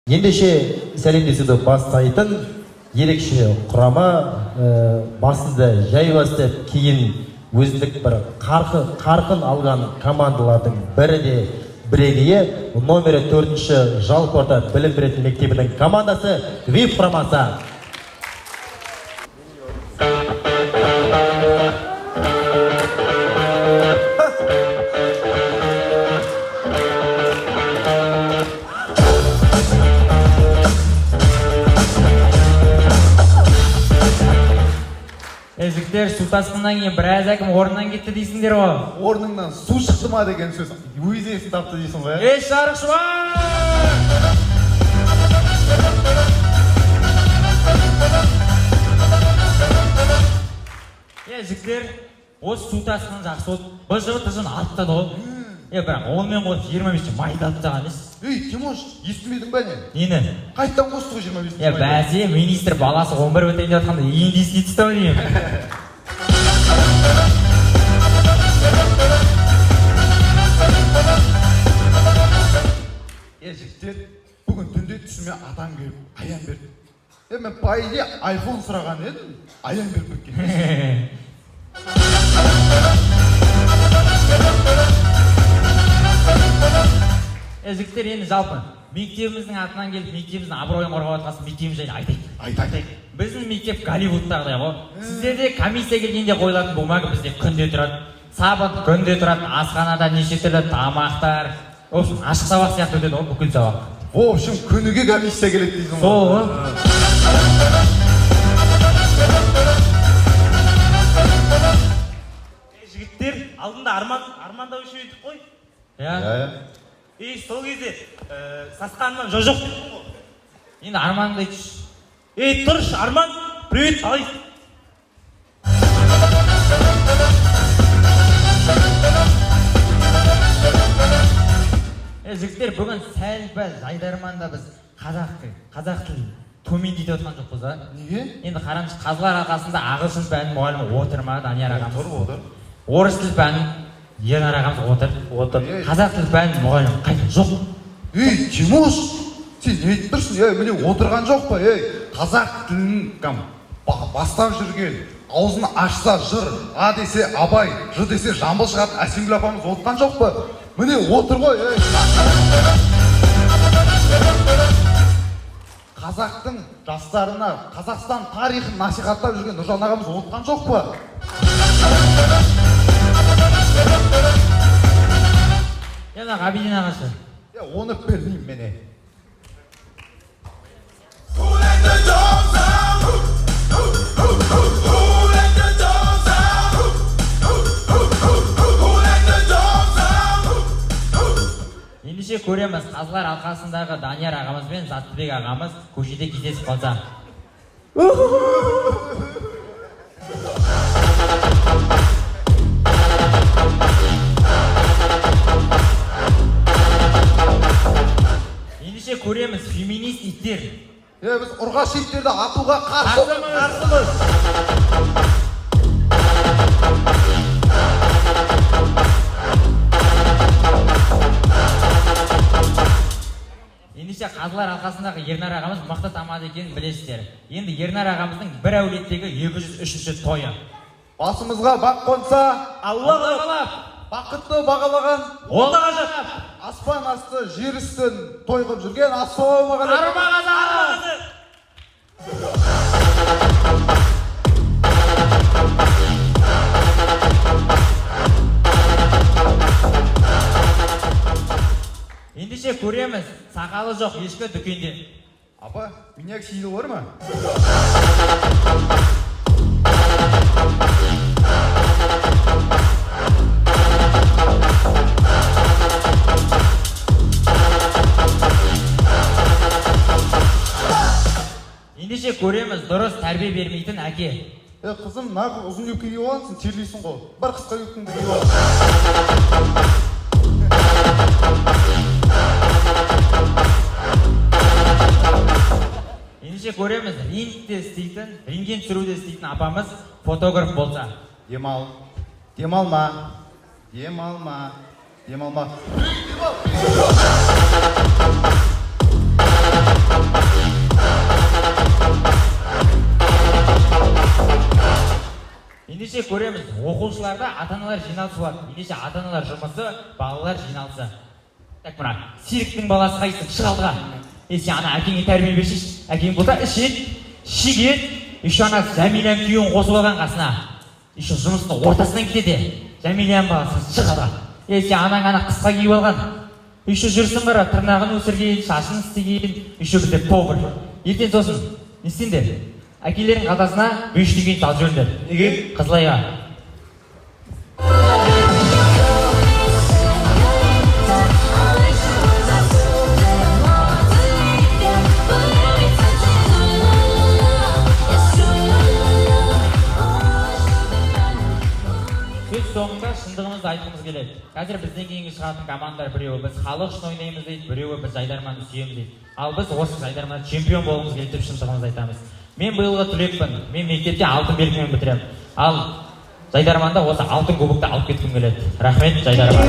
Ендеше сәлемдесуді бастайтын ерекше құрама басында жай бастап кейін өзіндік бір қарқын алған командалардың бірі де бірегейі номері 4-ші жалпы орта білім беретін мектебінің командасы ВИП құрамасы. Жігіттер, су тасқыннан кейін біраз әкім орнынан кетті дейсіңдер ғой. Орныңнан су шықты ма деген сөз өз есін тапты дейсің ғой. Ей жарықшы бар! Жігіттер, осы су тасқынын жақсы болды. Бұл жылы тұжын аттады ғой. Бірақ онымен қойып 25 майдады жаған ес. Тимош, естімедің бәне? Нені? Қайттан қосты ғой 25 майдады? Бәсе, министр баласы 11 өтейін жатқанда енді естейді ұстау деймін. Жігіттер, бүгін түнде түсіме атам келіп аян берді. Мен пайде айфон сұраған едім, аян беріп кеткен. Жігіттер, енді жалпы мектебіміздің атынан келіп мектебіміздің абыройын қорғап жатқан мектебіміз жайлы айтайық. Біздің мектеп Голливудтағыдай ғой. Сіздерде комиссия келгенде қойылатын бумага бізде күнде тұрады. Сабақ күнде тұрады, асханада неше түрлі тамақтар. В общем, ашық сабақ сияқты өтеді ғой, бүкіл сабақ. В общем, күніге комиссия келеді дейсің ғой. Сол ғой. Жігіттер, алдында армандау үшін өйтіп қой. Сол кезде сасқанынан жоқ дедің ғой. Енді Арманды айтшы. Тұрыш, Арман, привет, қалай? Жігіттер, бүгін сәл-пәл жайдарманда біз қазақ тілін төмендете отқан жоқпыз ба? Неге? Енді қараңыз, қазылар алқасында ағылшын пәнінің мұғалімі отыр ма, Данияр ағамыз? Отыр. Орыс тіл пәнінің Ернар ағамыз отыр. Қазақ тіл пәнінің мұғалімі қайда? Жоқ. Тимош, сен не айтып тұрсың? Міне отырған жоқ па? Қазақ тілін бастап жүрген, аузын ашса жыр, А десе Абай, Ж десе Жамбыл шығатын Әсемгүл апамыз отқан жоқ па? Міне отыр ғой. Қазақтың жастарына Қазақстан тарихын насихаттап жүрген Нұржан ағамыз отқан жоқ па? Енді Ғабиден ағасы. Оны білмеймін мене. Ендеше көреміз, қазылар алқасындағы Данияр ағамыз бен Заттыбек ағамыз көшеде кездесіп қалса. Ендеше көреміз, феминист иттер. Біз ұрғаш иттерді атуға қарсымыз. Ендеше қазылар алқасындағы Ернар ағамыз мықты тамады екенін білесіздер. Енді Ернар ағамыздың бір әулеттегі 203-ші тойы. Басымызға бақ қонса, Алла қалап, бақытты бағалаған, ол да ғажап. аспан асты, жер үстін той қып жүрген ассалаумағалейкум. Армағазы! Ендеше көреміз, сақалы жоқ ешкі дүкенде. Апа, миняк сейді бар ма? Ендеше көреміз, дұрыс тәрбие бермейтін әке. Қызым, нағы ұзын өкке киіп алғансың, терлейсің ғой. Бар қысқа өккіңді киіп алғансың. Ендеше көреміз, рингте істейтін, ринген түсіруде істейтін апамыз фотограф болса. Демалма. Ендеше көреміз, оқушыларда ата-аналар жиналысы болады. Ендеше ата-аналар жұмысы, балалар жиналысы. Так, мына Серіктің баласы қайсың? Шық алдыға. Сен ана әкеңе тәрбие берші. Әкең болса ішет, шигет, еще ана Жәмиләның күйеуін қосып алған қасына. Еще жұмыстың ортасынан кетеді. Жәмиләның баласы шық алдыға. Сен анаң ана қысқа киіп алған. Еще жүрсің бара, тырнағын өсірген, шашын істеген, еще бізде повар. Ертең сосын, не істеңдер? Әкелердің қалтасына 5 теңгені салып жүріңдер. Неге? Қызылайға. Сөз соңында шындығымызды айтқымыз келеді. Қазір бізден кейінгі шығатын командадар біреуі біз халық үшін ойнаймыз дейді, біреуі біз Жайдарманды сүйеміз дейді. Ал біз осы Жайдарманда чемпион болғымыз келеді деп шындығымызды айтамыз. Мен биылғы түлекпін. Мен мектепте алтын белгімен бітіремін. Ал Жайдарманда осы алтын кубокты алып кеткім келеді. Рахмет, Жайдарман.